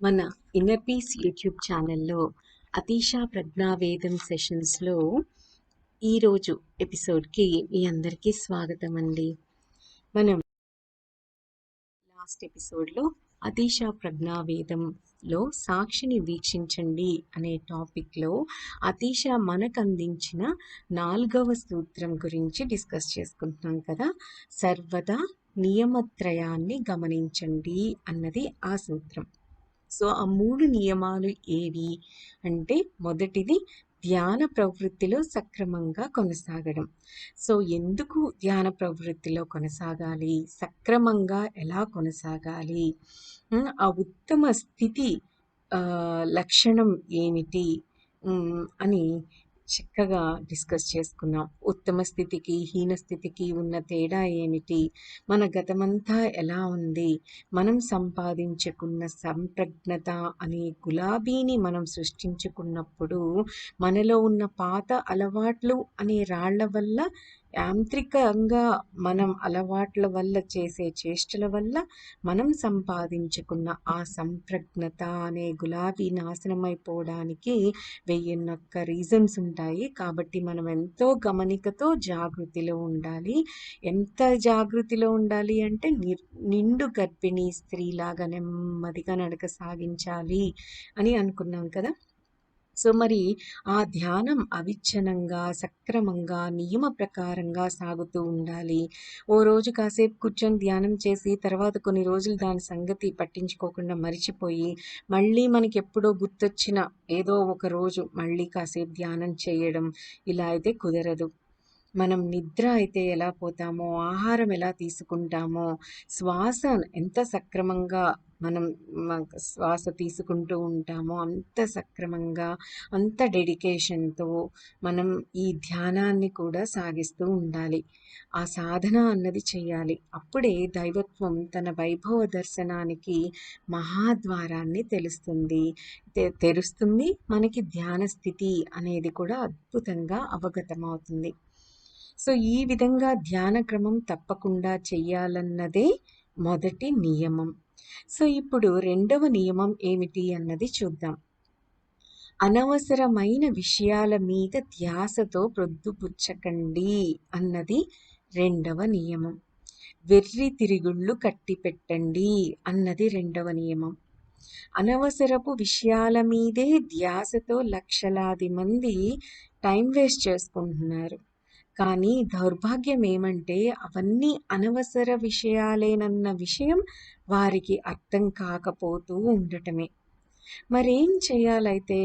మన inner peace YouTube ఛానల్లో అతీషా ప్రజ్ఞావేదం సెషన్స్లో ఈరోజు ఎపిసోడ్కి మీ అందరికీ స్వాగతం అండి. మనం లాస్ట్ ఎపిసోడ్లో అతీషా ప్రజ్ఞావేదంలో సాక్షిని వీక్షించండి అనే టాపిక్లో అతీష మనకు అందించిన 4వ సూత్రం గురించి డిస్కస్ చేసుకుంటున్నాం కదా. సర్వదా నియమత్రయాన్ని గమనించండి అన్నది ఆ సూత్రం. సో ఆ 3 నియమాలు ఏవి అంటే, మొదటిది ధ్యాన ప్రవృత్తిలో సక్రమంగా కొనసాగడం. సో ఎందుకు ధ్యాన ప్రవృత్తిలో కొనసాగాలి, సక్రమంగా ఎలా కొనసాగాలి, ఆ ఉత్తమ స్థితి లక్షణం ఏమిటి అని చక్కగా డిస్కస్ చేసుకున్నాం. ఉత్తమ స్థితికి హీన స్థితికి ఉన్న తేడా ఏమిటి, మన గతమంతా ఎలా ఉంది, మనం సంపాదించుకున్న సంప్రజ్ఞత అనే గులాబీని మనం సృష్టించుకున్నప్పుడు మనలో ఉన్న పాత అలవాట్లు అనే రాళ్ల వల్ల, యాంత్రికంగా మనం అలవాట్ల వల్ల చేసే చేష్టల వల్ల మనం సంపాదించుకున్న ఆ సంప్రజ్ఞత అనే గులాబీ నాశనం అయిపోవడానికి 1001 రీజన్స్ ఉంటాయి. కాబట్టి మనం ఎంతో గమనికతో జాగృతిలో ఉండాలి. ఎంత జాగృతిలో ఉండాలి అంటే నిండు గర్భిణీ స్త్రీలాగా నెమ్మదిగా నడక సాగించాలి అని అనుకున్నాం కదా. సో మరి ఆ ధ్యానం అవిచ్ఛిన్నంగా సక్రమంగా నియమ ప్రకారంగా సాగుతూ ఉండాలి. ఓ రోజు కాసేపు కూర్చొని ధ్యానం చేసి తర్వాత కొన్ని రోజులు దాని సంగతి పట్టించుకోకుండా మరిచిపోయి మళ్ళీ మనకి ఎప్పుడో గుర్తొచ్చిన ఏదో ఒక రోజు మళ్ళీ కాసేపు ధ్యానం చేయడం ఇలా అయితే కుదరదు. మనం నిద్ర అయితే ఎలా పోతామో, ఆహారం ఎలా తీసుకుంటామో, శ్వాస ఎంత సక్రమంగా మనం శ్వాస తీసుకుంటూ ఉంటామో అంత సక్రమంగా, అంత డెడికేషన్తో మనం ఈ ధ్యానాన్ని కూడా సాగిస్తూ ఉండాలి. ఆ సాధన అన్నది చెయ్యాలి. అప్పుడే దైవత్వం తన వైభవ దర్శనానికి మహాద్వారాన్ని తెరుస్తుంది. మనకి ధ్యాన స్థితి అనేది కూడా అద్భుతంగా అవగతమవుతుంది. సో ఈ విధంగా ధ్యాన క్రమం తప్పకుండా చెయ్యాలన్నదే మొదటి నియమం. సో ఇప్పుడు 2వ నియమం ఏమిటి అన్నది చూద్దాం. అనవసరమైన విషయాల మీద ధ్యాసతో ప్రొద్దుపుచ్చకండి అన్నది 2వ నియమం. వెర్రి తిరుగుళ్ళు కట్టిపెట్టండి అన్నది 2వ నియమం. అనవసరపు విషయాల మీదే ధ్యాసతో లక్షలాది మంది టైం వేస్ట్ చేసుకుంటున్నారు. కానీ దౌర్భాగ్యం ఏమంటే అవన్నీ అనవసర విషయాలేనన్న విషయం వారికి అర్థం కాకపోతూ ఉండటమే. మరేం చేయాలైతే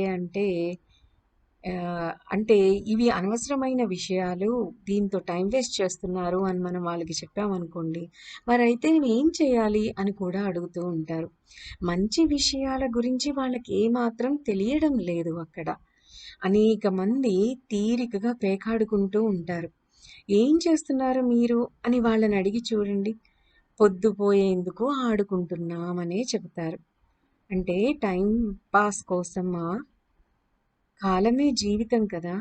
అంటే ఇవి అనవసరమైన విషయాలు, దీంతో టైం వేస్ట్ చేస్తున్నారు అని మనం వాళ్ళకి చెప్పామనుకోండి, మరైతే ఏం చేయాలి అని కూడా అడుగుతూ ఉంటారు. మంచి విషయాల గురించి వాళ్ళకి ఏమాత్రం తెలియడం లేదు. అక్కడ అనేక మంది తీరికగా పేకాడుకుంటూ ఉంటారు. ఏం చేస్తున్నారు మీరు అని వాళ్ళని అడిగి చూడండి, పొద్దుపోయేందుకు ఆడుకుంటున్నామనే చెబుతారు. అంటే టైం పాస్ కోసమా? కాలమే జీవితం కదా.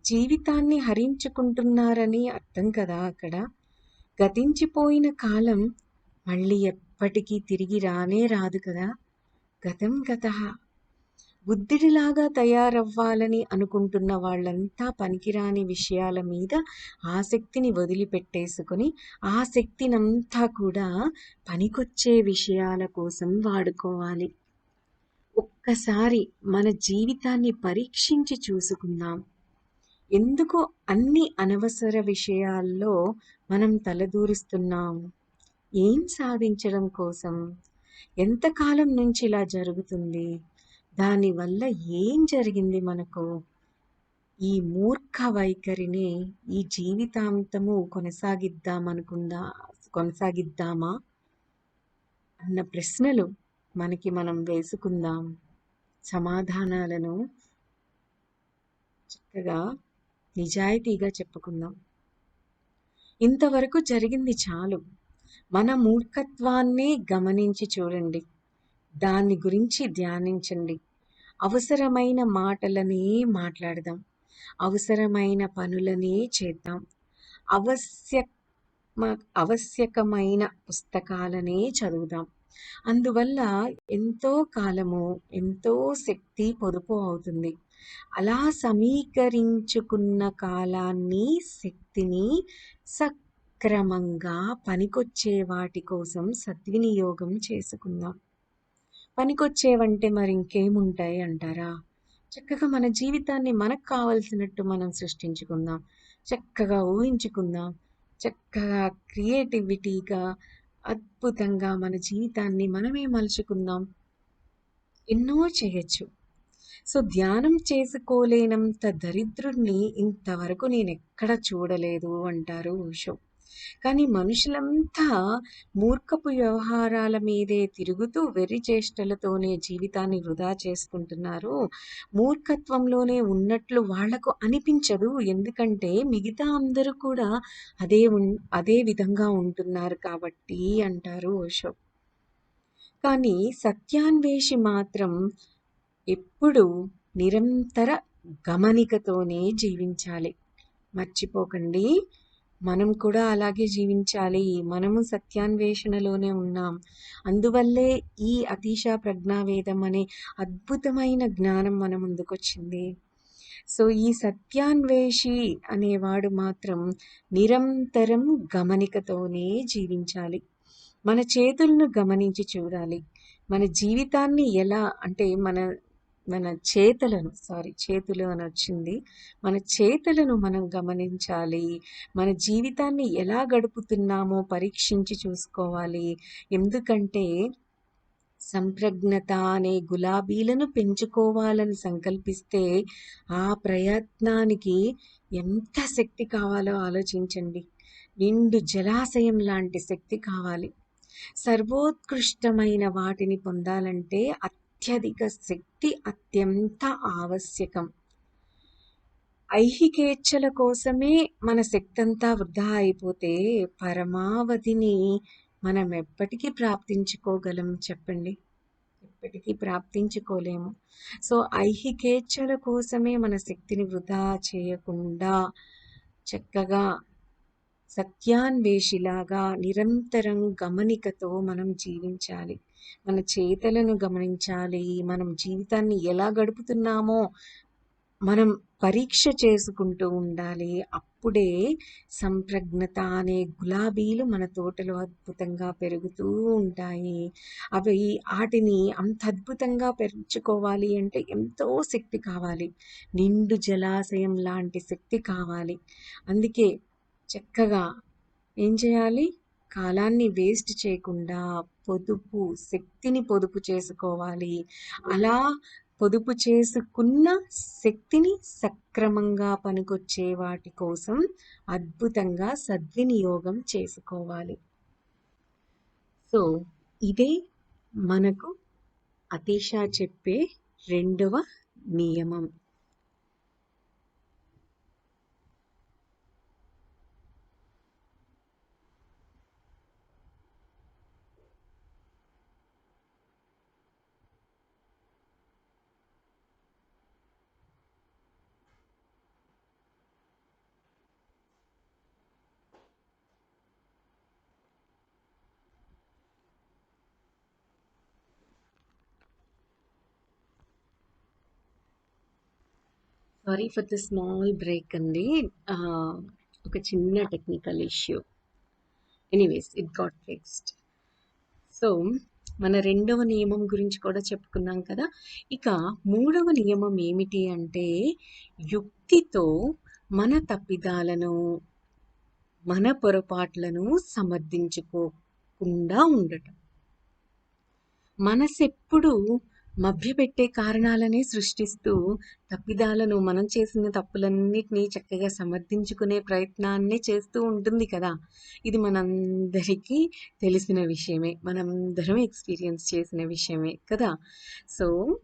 జీవితాన్ని హరించుకుంటున్నారని అర్థం కదా అక్కడ. గతించిపోయిన కాలం మళ్ళీ ఎప్పటికీ తిరిగి రానే రాదు కదా. గతం గతః. బుద్ధుడిలాగా తయారవ్వాలని అనుకుంటున్న వాళ్ళంతా పనికిరాని విషయాల మీద ఆసక్తిని వదిలిపెట్టేసుకొని ఆ శక్తినంతా కూడా పనికొచ్చే విషయాల కోసం వాడుకోవాలి. ఒక్కసారి మన జీవితాన్ని పరీక్షించి చూసుకుందాం. ఎందుకు అన్ని అనవసర విషయాల్లో మనం తలదూరిస్తున్నాం? ఏం సాధించడం కోసం? ఎంతకాలం నుంచి ఇలా జరుగుతుంది? దానివల్ల ఏం జరిగింది మనకు? ఈ మూర్ఖ వైఖరిని ఈ జీవితాంతము కొనసాగిద్దామా అన్న ప్రశ్నలు మనకి మనం వేసుకుందాం. సమాధానాలను చక్కగా నిజాయితీగా చెప్పుకుందాం. ఇంతవరకు జరిగింది చాలు. మన మూర్ఖత్వాన్నే గమనించి చూడండి, దాని గురించి ధ్యానించండి. అవసరమైన మాటలనే మాట్లాడదాం, అవసరమైన పనులనే చేద్దాం, ఆవశ్యకమైన పుస్తకాలనే చదువుదాం. అందువల్ల ఎంతో కాలము, ఎంతో శక్తి పొదుపు అవుతుంది. అలా సమీకరించుకున్న కాలాన్ని, శక్తిని సక్రమంగా పనికొచ్చే వాటి కోసం సద్వినియోగం చేసుకుందాం. పనికొచ్చేవంటే మరి ఇంకేముంటాయి అంటారా? చక్కగా మన జీవితాన్ని మనకు కావలసినట్టు మనం సృష్టించుకుందాం. చక్కగా ఊహించుకుందాం. చక్కగా క్రియేటివిటీగా, అద్భుతంగా మన జీవితాన్ని మనమే మలుచుకుందాం. ఎన్నో చేయొచ్చు. సో, ధ్యానం చేసుకోలేనంత దరిద్రుడిని ఇంతవరకు నేనెక్కడ చూడలేదు అంటారు ఓషో. కానీ మనుషులంతా మూర్ఖపు వ్యవహారాల మీదే తిరుగుతూ వెర్రి చేష్టలతోనే జీవితాన్ని వృధా చేసుకుంటున్నారు. మూర్ఖత్వంలోనే ఉన్నట్లు వాళ్లకు అనిపించదు. ఎందుకంటే మిగతా అందరూ కూడా అదే విధంగా ఉంటున్నారు కాబట్టి అంటారు ఓషో. కానీ సత్యాన్వేషి మాత్రం ఎప్పుడూ నిరంతర గమనికతోనే జీవించాలి. మర్చిపోకండి. మనం కూడా అలాగే జీవించాలి. మనము సత్యాన్వేషణలోనే ఉన్నాం. అందువల్లే ఈ అతీశా ప్రజ్ఞావేదం అనే అద్భుతమైన జ్ఞానం మన ముందుకొచ్చింది. సో, ఈ సత్యాన్వేషి అనేవాడు మాత్రం నిరంతరం గమనికతోనే జీవించాలి. మన చేతులను గమనించి చూడాలి. మన జీవితాన్ని ఎలా అంటే మన చేతులు అని వచ్చింది. మన చేతులను మనం గమనించాలి. మన జీవితాన్ని ఎలా గడుపుతున్నామో పరీక్షించి చూసుకోవాలి. ఎందుకంటే సంప్రజ్ఞత అనే గులాబీలను పెంచుకోవాలని సంకల్పిస్తే ఆ ప్రయత్నానికి ఎంత శక్తి కావాలో ఆలోచించండి. నిండు జలాశయం లాంటి శక్తి కావాలి. సర్వోత్కృష్టమైన వాటిని పొందాలంటే అత్యధిక శక్తి అత్యంత ఆవశ్యకం. ఐహికేచ్ఛల కోసమే మన శక్తి అంతా వృధా అయిపోతే పరమావధిని మనం ఎప్పటికీ ప్రాప్తించుకోగలం చెప్పండి? ఎప్పటికీ ప్రాప్తించుకోలేము. సో, ఐహికేచ్ఛల కోసమే మన శక్తిని వృధా చేయకుండా చక్కగా సత్యాన్వేషిలాగా నిరంతరం గమనికతో మనం జీవించాలి. మన చేతలను గమనించాలి. మనం జీవితాన్ని ఎలా గడుపుతున్నామో మనం పరీక్ష చేసుకుంటూ ఉండాలి. అప్పుడే సంప్రజ్ఞత అనే గులాబీలు మన తోటలో అద్భుతంగా పెరుగుతూ ఉంటాయి. వాటిని అంత అద్భుతంగా పెంచుకోవాలి అంటే ఎంతో శక్తి కావాలి. నిండు జలాశయం లాంటి శక్తి కావాలి. అందుకే చక్కగా ఏం చేయాలి? కాలాన్ని వేస్ట్ చేయకుండా శక్తిని పొదుపు చేసుకోవాలి. అలా పొదుపు చేసుకున్న శక్తిని సక్రమంగా పనికొచ్చే వాటి కోసం అద్భుతంగా సద్వినియోగం చేసుకోవాలి. సో, ఇదే మనకు అతీషా చెప్పే రెండవ నియమం. Sorry for the small break అండి. ఒక చిన్న technical issue. Anyways it got fixed. So, మన రెండవ నియమం గురించి కూడా చెప్పుకున్నాం కదా. ఇక మూడవ నియమం ఏమిటి అంటే యుక్తితో మన తప్పిదాలను, మన పొరపాట్లను సమర్థించుకోకుండా ఉండటం. మనసెప్పుడు మభ్యపెట్టే కారణాలనే సృష్టిస్తూ తప్పిదాలను, మనం చేసిన తప్పులన్నిటినీ చక్కగా సమర్థించుకునే ప్రయత్నాన్ని చేస్తూ ఉంటుంది కదా. ఇది మనందరికీ తెలిసిన విషయమే. మనందరం ఎక్స్పీరియన్స్ చేసిన విషయమే కదా. సో,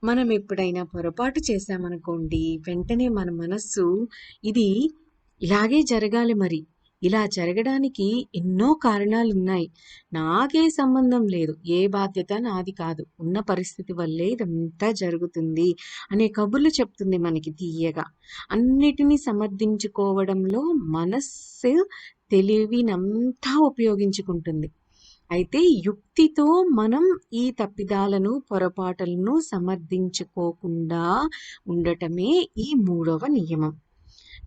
మనం ఎప్పుడైనా పొరపాటు చేశామనుకోండి, వెంటనే మన మనస్సు ఇది ఇలాగే జరగాలి, మరి ఇలా జరగడానికి ఎన్నో కారణాలున్నాయి, నాకే సంబంధం లేదు, ఏ బాధ్యత నాది కాదు, ఉన్న పరిస్థితి వల్లే ఇదంతా జరుగుతుంది అనే కబుర్లు చెప్తుంది మనకి తీయగా. అన్నిటినీ సమర్థించుకోవడంలో మనస్సు తెలివినంతా ఉపయోగించుకుంటుంది. అయితే యుక్తితో మనం ఈ తప్పిదాలను, పొరపాటులను సమర్థించుకోకుండా ఉండటమే ఈ 3వ నియమం.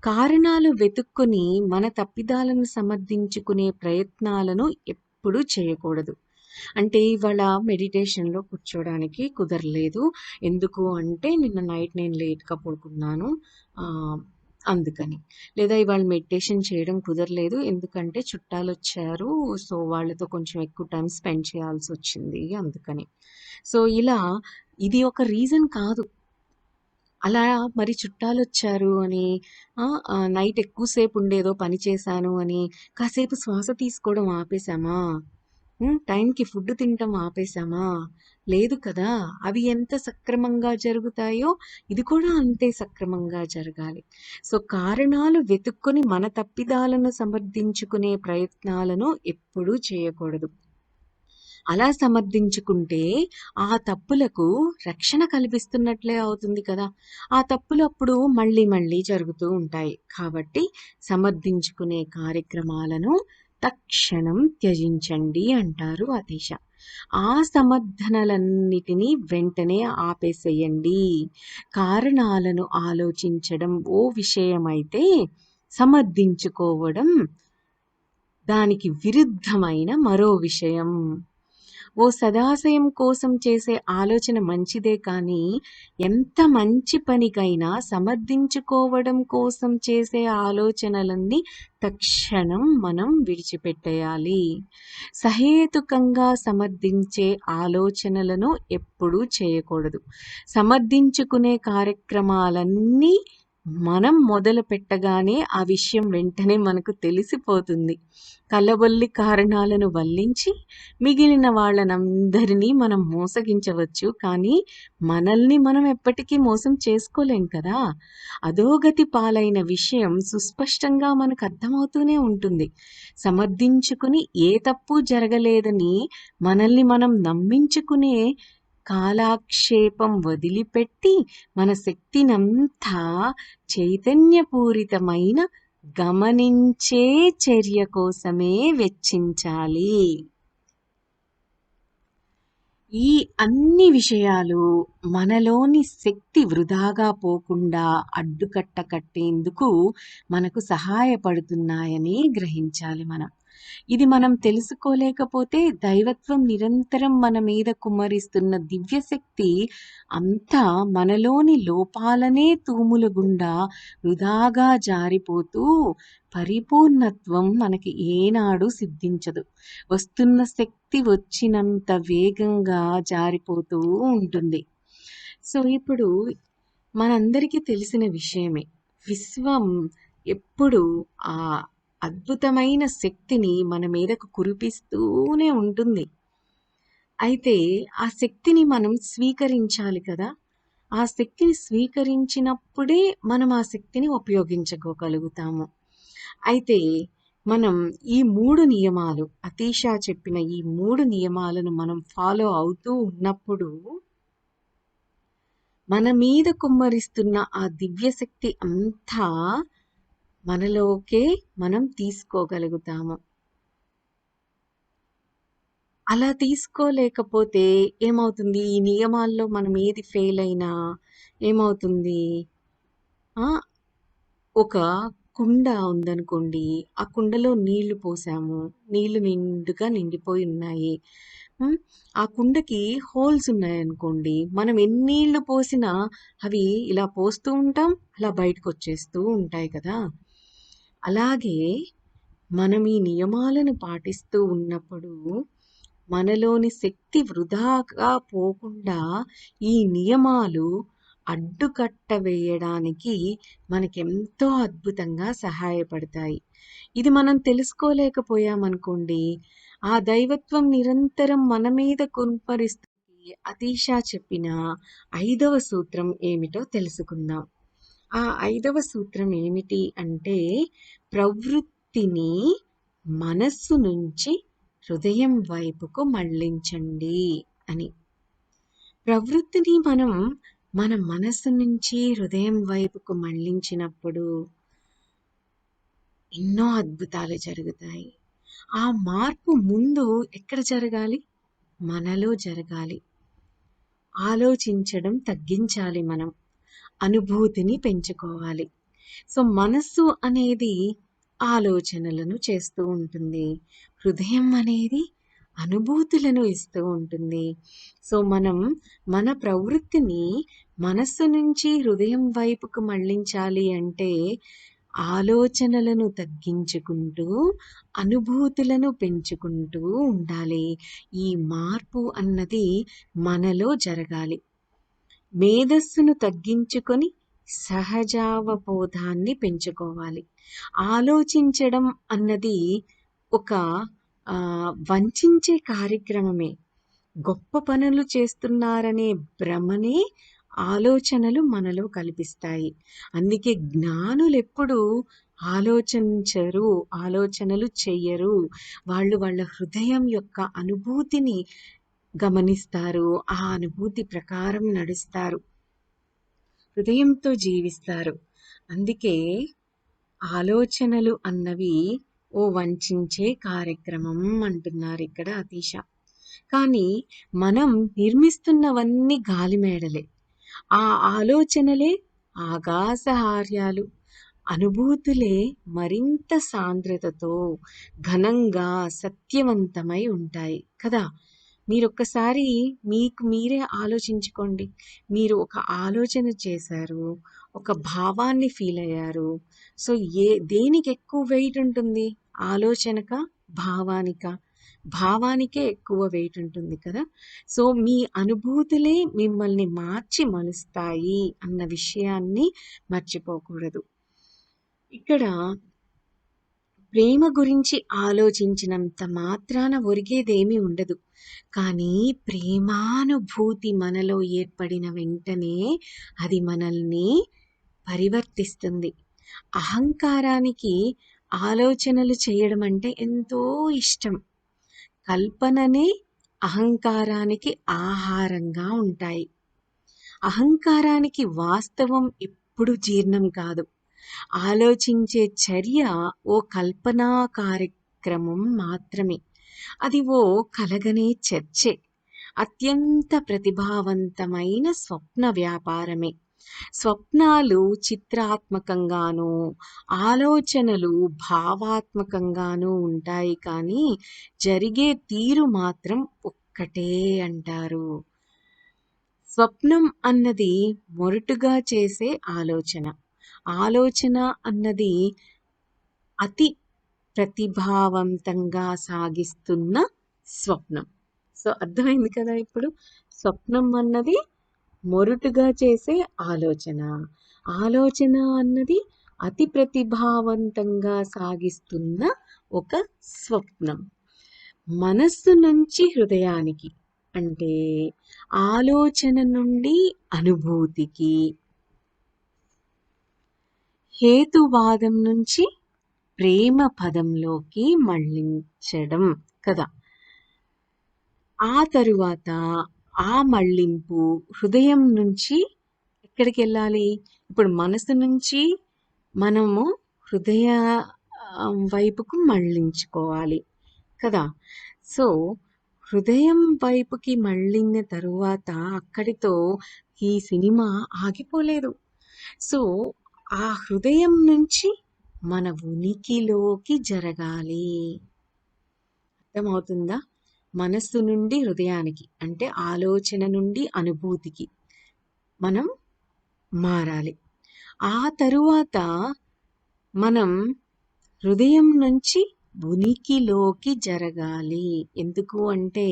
కారణాలు వెతుక్కొని మన తప్పిదాలను సమర్థించుకునే ప్రయత్నాలను ఎప్పుడూ చేయకూడదు. అంటే ఇవాళ మెడిటేషన్‌లో కూర్చోడానికి కుదరలేదు. ఎందుకు అంటే నిన్న నైట్ నేను లేట్‌గా పడుకున్నాను. ఆహ్, అందుకని. లేదా ఇవాళ మెడిటేషన్ చేయడం కుదరలేదు. ఎందుకంటే చుట్టాలొచ్చారు. సో, వాళ్ళతో కొంచెం ఎక్కువ టైం స్పెండ్ చేయాల్సొచ్చింది అందుకని. సో, ఇలా ఇది ఒక రీజన్ కాదు. అలా మరి చుట్టాలొచ్చారు అని నైట్ ఎక్కువ సేపు ఉండేదో పని చేశాను అని కాసేపు శ్వాస తీసుకోవడం ఆపేసామా? టైంకి ఫుడ్ తినటం ఆపేసామా? లేదు కదా! అవి ఎంత సక్రమంగా జరుగుతాయో ఇది కూడా అంతే సక్రమంగా జరగాలి. సో, కారణాలు వెతుక్కొని మన తప్పిదాలను సమర్థించుకునే ప్రయత్నాలను ఎప్పుడూ చేయకూడదు. అలా సమర్థించుకుంటే ఆ తప్పులకు రక్షణ కల్పిస్తున్నట్లే అవుతుంది కదా! ఆ తప్పులు అప్పుడు మళ్ళీ మళ్ళీ జరుగుతూ ఉంటాయి. కాబట్టి సమర్థించుకునే కార్యక్రమాలను తక్షణం త్యజించండి అంటారు అతీష. ఆ సమర్థనలన్నిటినీ వెంటనే ఆపేసేయండి. కారణాలను ఆలోచించడం ఓ విషయమైతే సమర్థించుకోవడం దానికి విరుద్ధమైన మరో విషయం. ఓ సదాశయం కోసం చేసే ఆలోచన మంచిదే కానీ, ఎంత మంచి పనికైనా సమర్థించుకోవడం కోసం చేసే ఆలోచనలన్నీ తక్షణం మనం విడిచిపెట్టేయాలి. సహేతుకంగా సమర్థించే ఆలోచనలను ఎప్పుడూ చేయకూడదు. సమర్థించుకునే కార్యక్రమాలన్నీ మనం మొదలు పెట్టగానే ఆ విషయం వెంటనే మనకు తెలిసిపోతుంది. కల్లబొల్లి కారణాలను వల్లించి మిగిలిన వాళ్ళనందరినీ మనం మోసగించవచ్చు. కానీ మనల్ని మనం ఎప్పటికీ మోసం చేసుకోలేం కదా! అధోగతి పాలైన విషయం సుస్పష్టంగా మనకు అర్థమవుతూనే ఉంటుంది. సమర్థించుకుని ఏ తప్పు జరగలేదని మనల్ని మనం నమ్మించుకునే కాలాక్షేపం వదిలిపెట్టి మన శక్తినంతా చైతన్యపూరితమైన గమనించే చర్య కోసమే వెచ్చించాలి. ఈ అన్ని విషయాలు మనలోని శక్తి వృధాగా పోకుండా అడ్డుకట్ట కట్టేందుకు మనకు సహాయపడుతున్నాయని గ్రహించాలి మనం. ఇది మనం తెలుసుకోలేకపోతే దైవత్వం నిరంతరం మన మీద కుమ్మరిస్తున్న దివ్యశక్తి అంతా మనలోని లోపాలనే తూముల గుండా వృధాగా జారిపోతూ పరిపూర్ణత్వం మనకి ఏనాడు సిద్ధించదు. వస్తున్న శక్తి వచ్చినంత వేగంగా జారిపోతూ ఉంటుంది. సో, ఇప్పుడు మనందరికీ తెలిసిన విషయమే. విశ్వం ఎప్పుడు ఆ అద్భుతమైన శక్తిని మన మీదకు కురిపిస్తూనే ఉంటుంది. అయితే ఆ శక్తిని మనం స్వీకరించాలి కదా! ఆ శక్తిని స్వీకరించినప్పుడే మనం ఆ శక్తిని ఉపయోగించుకోగలుగుతాము. అయితే మనం ఈ 3 నియమాలు అతీష చెప్పిన ఈ 3 నియమాలను మనం ఫాలో అవుతూ ఉన్నప్పుడు మన మీద కుమ్మరిస్తున్న ఆ దివ్యశక్తి అంతా మనలోకే మనం తీసుకోగలుగుతాము. అలా తీసుకోలేకపోతే ఏమవుతుంది? ఈ నియమాల్లో మనం ఏది ఫెయిల్ అయినా ఏమవుతుంది? ఆ! ఒక కుండ ఉందనుకోండి. ఆ కుండలో నీళ్లు పోసాము. నీళ్లు నిండుగా నిండిపోయి ఉన్నాయి. హ్మ్. ఆ కుండకి హోల్స్ ఉన్నాయనుకోండి. మనం ఎన్నీళ్లు పోసినా అవి ఇలా పోస్తూ ఉంటాం. అలా బయటకొచ్చేస్తూ ఉంటాయి కదా! అలాగే మనం ఈ నియమాలను పాటిస్తూ ఉన్నప్పుడు మనలోని శక్తి వృధాగా పోకుండా ఈ నియమాలు అడ్డుకట్ట వేయడానికి మనకెంతో అద్భుతంగా సహాయపడతాయి. ఇది మనం తెలుసుకోలేకపోయామనుకోండి, ఆ దైవత్వం నిరంతరం మన మీద కుమ్మరిస్తుంది. అతీష చెప్పిన 5వ సూత్రం ఏమిటో తెలుసుకుందాం. ఆ 5వ సూత్రం ఏమిటి అంటే, ప్రవృత్తిని మనస్సు నుంచి హృదయం వైపుకు మళ్ళించండి అని. ప్రవృత్తిని మనం మన మనస్సు నుంచి హృదయం వైపుకు మళ్ళించినప్పుడు ఎన్నో అద్భుతాలు జరుగుతాయి. ఆ మార్పు ముందు ఎక్కడ జరగాలి? మనలో జరగాలి. ఆలోచించడం తగ్గించాలి మనం. అనుభూతిని పెంచుకోవాలి. సో, మనస్సు అనేది ఆలోచనలను చేస్తూ ఉంటుంది. హృదయం అనేది అనుభూతులను ఇస్తూ ఉంటుంది. సో, మనం మన ప్రవృత్తిని మనస్సు నుంచి హృదయం వైపుకు మళ్ళించాలి అంటే, ఆలోచనలను తగ్గించుకుంటూ, అనుభూతులను పెంచుకుంటూ ఉండాలి. ఈ మార్పు అన్నది మనలో జరగాలి. మేధస్సును తగ్గించుకొని సహజావబోధాన్ని పెంచుకోవాలి. ఆలోచించడం అన్నది ఒక వంచించే కార్యక్రమమే. గొప్ప పనులు చేస్తున్నారనే భ్రమనే ఆలోచనలు మనలో కల్పిస్తాయి. అందుకే జ్ఞానులెప్పుడూ ఆలోచించరు, ఆలోచనలు చెయ్యరు. వాళ్ళు వాళ్ళ హృదయం యొక్క అనుభూతిని గమనిస్తారు. ఆ అనుభూతి ప్రకారం నడుస్తారు. హృదయంతో జీవిస్తారు. అందుకే ఆలోచనలు అన్నవి ఓ వంచించే కార్యక్రమం అంటున్నారు ఇక్కడ అతీష. కానీ మనం నిర్మిస్తున్నవన్నీ గాలిమేడలే. ఆ ఆలోచనలే ఆకాశహార్యాలు. అనుభూతులే మరింత సాంద్రతతో, ఘనంగా, సత్యవంతమై ఉంటాయి కదా! మీరొక్కసారి మీకు మీరే ఆలోచించుకోండి. మీరు ఒక ఆలోచన చేశారు. ఒక భావాన్ని ఫీల్ అయ్యారు. సో, దేనికి ఎక్కువ వెయిట్ ఉంటుంది? ఆలోచనకా? భావానికా? భావానికే ఎక్కువ వెయిట్ ఉంటుంది కదా! సో, మీ అనుభూతులే మిమ్మల్ని మార్చి మలుస్తాయి అన్న విషయాన్ని మర్చిపోకూడదు. ఇక్కడ ప్రేమ గురించి ఆలోచించినంత మాత్రాన ఒరిగేదేమీ ఉండదు. కానీ ప్రేమానుభూతి మనలో ఏర్పడిన వెంటనే అది మనల్ని పరివర్తిస్తుంది. అహంకారానికి ఆలోచనలు చేయడం అంటే ఎంతో ఇష్టం. కల్పననే అహంకారానికి ఆహారంగా ఉంటాయి. అహంకారానికి వాస్తవం ఎప్పుడు జీర్ణం కాదు. ఆలోచించే చర్య ఓ కల్పనా కార్యక్రమం మాత్రమే. అది ఓ కలగనే చర్చే. అత్యంత ప్రతిభావంతమైన స్వప్న వ్యాపారమే. స్వప్నాలు చిత్రాత్మకంగానూ, ఆలోచనలు భావాత్మకంగానూ ఉంటాయి కానీ జరిగే తీరు మాత్రం ఒక్కటే అంటారు. స్వప్నం అన్నది మొరటుగా చేసే ఆలోచన. ఆలోచన అన్నది అతి ప్రతిభావంతంగా సాగిస్తున్న స్వప్నం. సో, అర్థమైంది కదా ఇప్పుడు? స్వప్నం అన్నది మొరటుగా చేసే ఆలోచన. ఆలోచన అన్నది అతి ప్రతిభావంతంగా సాగిస్తున్న ఒక స్వప్నం. మనస్సు నుంచి హృదయానికి అంటే ఆలోచన నుండి అనుభూతికి, హేతువాదం నుంచి ప్రేమ పదంలోకి మళ్ళించడం కదా! ఆ తరువాత ఆ మళ్ళింపు హృదయం నుంచి ఎక్కడికి వెళ్ళాలి? ఇప్పుడు మనసు నుంచి మనము హృదయ వైపుకు మళ్ళించుకోవాలి కదా! సో, హృదయం వైపుకి మళ్ళిన తరువాత అక్కడితో ఈ సినిమా ఆగిపోలేదు. సో, ఆ హృదయం నుంచి మన ఉనికిలోకి జరగాలి. అర్థమవుతుందా? మనస్సు నుండి హృదయానికి అంటే ఆలోచన నుండి అనుభూతికి మనం మారాలి. ఆ తరువాత మనం హృదయం నుంచి ఉనికిలోకి జరగాలి. ఎందుకు అంటే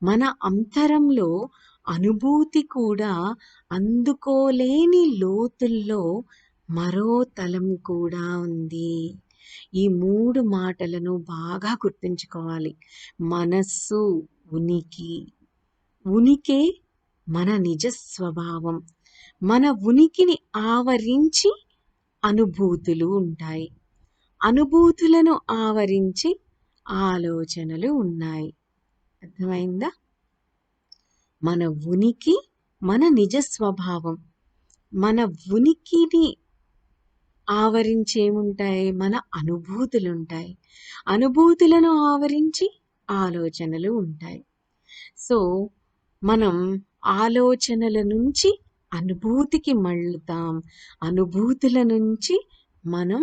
మన అంతరంలో అనుభూతి కూడా అందుకోలేని లోతుల్లో మరో తలం కూడా ఉంది. ఈ 3 మాటలను బాగా గుర్తుంచుకోవాలి. మనస్సు, ఉనికి. ఉనికే మన నిజ స్వభావం. మన ఉనికిని ఆవరించి అనుభూతులు ఉంటాయి. అనుభూతులను ఆవరించి ఆలోచనలు ఉన్నాయి. అర్థమైందా? మన ఉనికి మన నిజ స్వభావం. మన ఉనికిని ఆవరించి ఏముంటాయి? మన అనుభూతులుంటాయి. అనుభూతులను ఆవరించి ఆలోచనలు ఉంటాయి. సో, మనం ఆలోచనల నుంచి అనుభూతికి మళ్ళుతాం. అనుభూతుల నుంచి మనం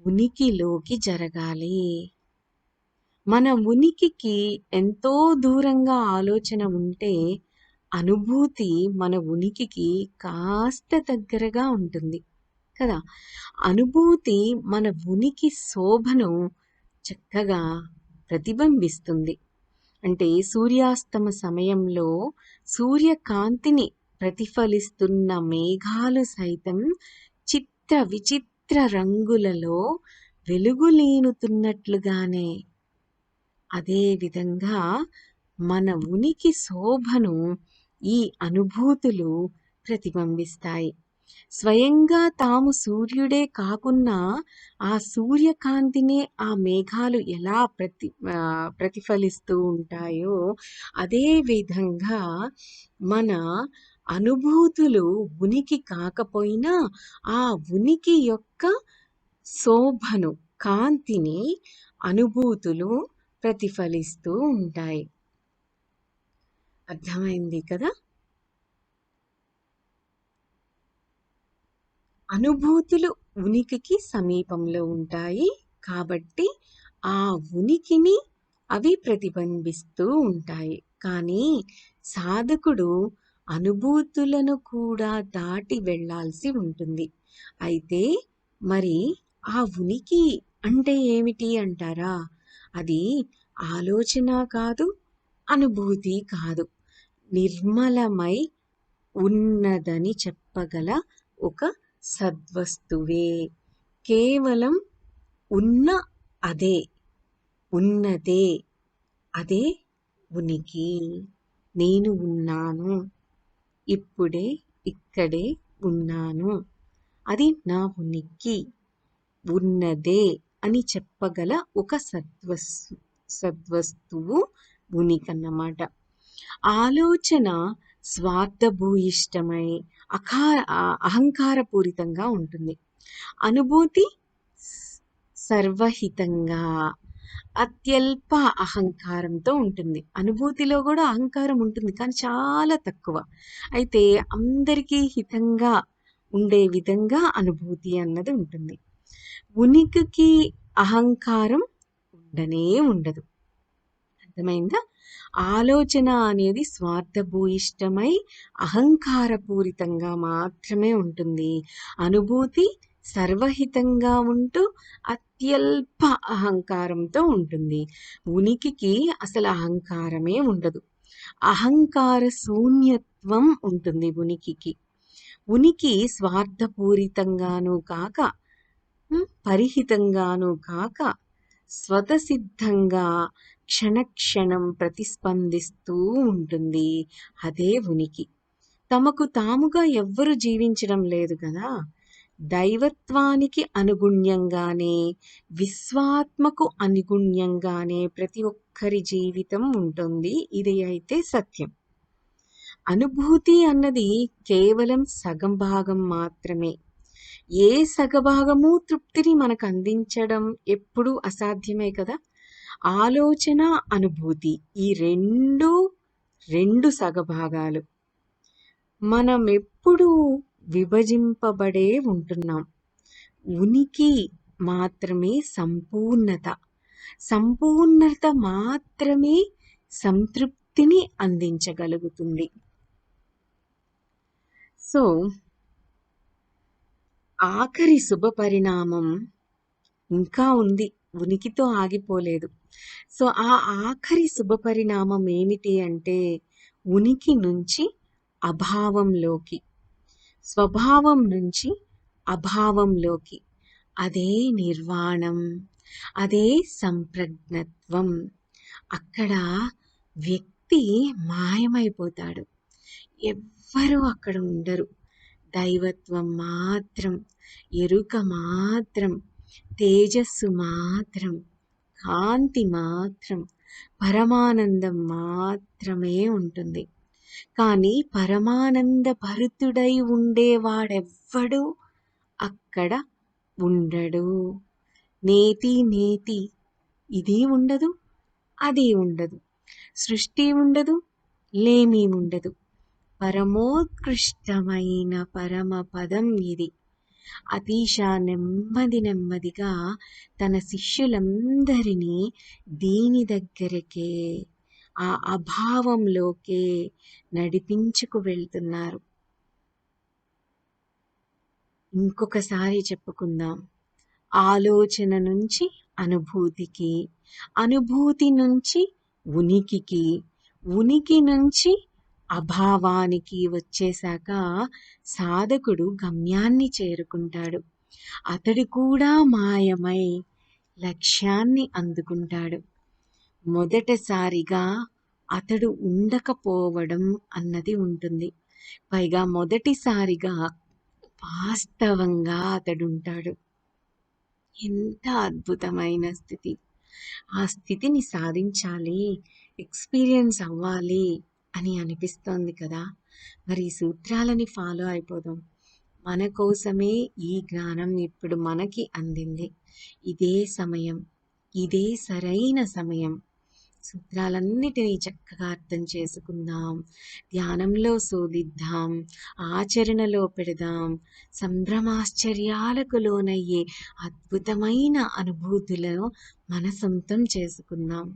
ఉనికిలోకి జరగాలి. మన ఉనికికి ఎంతో దూరంగా ఆలోచన ఉంటే, అనుభూతి మన ఉనికికి కాస్త దగ్గరగా ఉంటుంది కదా! అనుభూతి మన ఉనికి శోభను చక్కగా ప్రతిబింబిస్తుంది. అంటే సూర్యాస్తమ సమయంలో సూర్యకాంతిని ప్రతిఫలిస్తున్న మేఘాలు సైతం చిత్ర విచిత్ర రంగులలో వెలుగులీనుతున్నట్లుగానే, అదే విధంగా మన ఉనికి శోభను ఈ అనుభూతులు ప్రతిబింబిస్తాయి. స్వయంగా తాము సూర్యుడే కాకున్నా ఆ సూర్యకాంతినే ఆ మేఘాలు ఎలా ప్రతిఫలిస్తూ ఉంటాయో, అదే విధంగా మన అనుభూతులు ఉనికి కాకపోయినా ఆ ఉనికి యొక్క శోభను, కాంతిని అనుభూతులు ప్రతిఫలిస్తూ ఉంటాయి. అర్థమైంది కదా? అనుభూతులు ఉనికికి సమీపంలో ఉంటాయి కాబట్టి ఆ ఉనికిని అవి ప్రతిబింబిస్తూ ఉంటాయి. కానీ సాధకుడు అనుభూతులను కూడా దాటి వెళ్ళాల్సి ఉంటుంది. అయితే మరి ఆ ఉనికి అంటే ఏమిటి అంటారా? అది ఆలోచన కాదు, అనుభూతి కాదు. నిర్మలమై ఉన్నదని చెప్పగల ఒక సద్వస్తువే. కేవలం ఉన్న అదే, ఉన్నదే, అదే ఉనికి. నేను ఉన్నాను, ఇప్పుడే ఇక్కడే ఉన్నాను, అది నా ఉనికి. ఉన్నదే అని చెప్పగల ఒక సద్వస్తువు ఉనికి అన్నమాట. ఆలోచన స్వార్థభూయిష్టమై అహంకారపూరితంగా ఉంటుంది. అనుభూతి సర్వహితంగా అత్యల్ప అహంకారంతో ఉంటుంది. అనుభూతిలో కూడా అహంకారం ఉంటుంది, కానీ చాలా తక్కువ. అయితే అందరికీ హితంగా ఉండే విధంగా అనుభూతి అన్నది ఉంటుంది. ఉనికికి అహంకారం ఉండనే ఉండదు. అర్థమైందా? ఆలోచన అనేది స్వార్థభూయిష్టమై అహంకారపూరితంగా మాత్రమే ఉంటుంది. అనుభూతి సర్వహితంగా ఉంటూ అత్యల్ప అహంకారంతో ఉంటుంది. ఉనికికి అసలు అహంకారమే ఉండదు. అహంకార శూన్యత్వం ఉంటుంది ఉనికికి. ఉనికి స్వార్థపూరితంగానూ కాక పరిహితంగానూ కాక స్వతసిద్ధంగా క్షణక్షణం ప్రతిస్పందిస్తూ ఉంటుంది. అదే ఉనికి. తమకు తాముగా ఎవ్వరు జీవించడం లేదు కదా! దైవత్వానికి అనుగుణ్యంగానే, విశ్వాత్మకు అనుగుణ్యంగానే ప్రతి ఒక్కరి జీవితం ఉంటుంది. ఇది అయితే సత్యం. అనుభూతి అన్నది కేవలం సగం భాగం మాత్రమే. ఏ సగభాగము తృప్తిని మనకు అందించడం ఎప్పుడూ అసాధ్యమే కదా! ఆలోచన, అనుభూతి ఈ రెండు సగభాగాలు. మనం ఎప్పుడూ విభజింపబడే ఉంటున్నాం. ఉనికి మాత్రమే సంపూర్ణత. సంపూర్ణత మాత్రమే సంతృప్తిని అందించగలుగుతుంది. సో, ఆఖరి శుభ పరిణామం ఇంకా ఉంది, ఉనికితో ఆగిపోలేదు. సో ఆ ఆఖరి శుభ పరిణామం ఏమిటి అంటే, ఉనికి నుంచి అభావంలోకి, స్వభావం నుంచి అభావంలోకి. అదే నిర్వాణం, అదే సంప్రజ్ఞత్వం. అక్కడ వ్యక్తి మాయమైపోతాడు. ఎవ్వరూ అక్కడ ఉండరు. దైవత్వం మాత్రం, ఎరుక మాత్రం, తేజస్సు మాత్రం, కాంతి మాత్రం, పరమానందం మాత్రమే ఉంటుంది. కానీ పరమానంద భరితుడై ఉండేవాడెవ్వడూ అక్కడ ఉండడు. నేతి నేతి ఇది ఉండదు, అది ఉండదు. సృష్టి ఉండదు, లేమి ఉండదు. పరమోత్కృష్టమైన పరమ పదం ఇది. అతీష నెమ్మదిగా తన శిష్యులందరినీ దీని దగ్గరకే, ఆ అభావంలోకే నడిపించుకు వెళ్తున్నారు. ఇంకొకసారి చెప్పుకుందాం. ఆలోచన నుంచి అనుభూతికి, అనుభూతి నుంచి ఉనికికి, ఉనికి నుంచి అభావానికి వచ్చేశాక సాధకుడు గమ్యాన్ని చేరుకుంటాడు. అతడు కూడా మాయమై లక్ష్యాన్ని అందుకుంటాడు. మొదటిసారిగా అతడు ఉండకపోవడం అన్నది ఉంటుంది. పైగా మొదటిసారిగా వాస్తవంగా అతడుంటాడు. ఎంత అద్భుతమైన స్థితి! ఆ స్థితిని సాధించాలి, ఎక్స్పీరియన్స్ అవ్వాలి అని అనిపిస్తోంది కదా. మరి ఈ సూత్రాలని ఫాలో అయిపోదాం. మన కోసమే ఈ జ్ఞానం ఇప్పుడు మనకి అందింది. ఇదే సమయం, ఇదే సరైన సమయం. సూత్రాలన్నిటినీ చక్కగా అర్థం చేసుకుందాం, ధ్యానంలో శోధిద్దాం, ఆచరణలో పెడదాం. సంభ్రమాశ్చర్యాలకు లోనయ్యే అద్భుతమైన అనుభూతులను మన సొంతం చేసుకుందాం.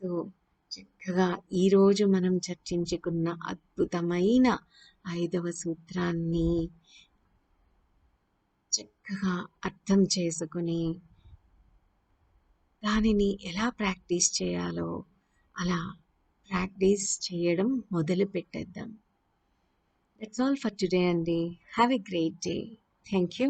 సో చక్కగా ఈరోజు మనం చర్చించుకున్న అద్భుతమైన 5వ సూత్రాన్ని చక్కగా అర్థం చేసుకుని దానిని ఎలా ప్రాక్టీస్ చేయాలో అలా ప్రాక్టీస్ చేయడం మొదలు పెట్టేద్దాం. దట్స్ ఆల్ ఫర్ టుడే అండి. Have a great day. Thank you.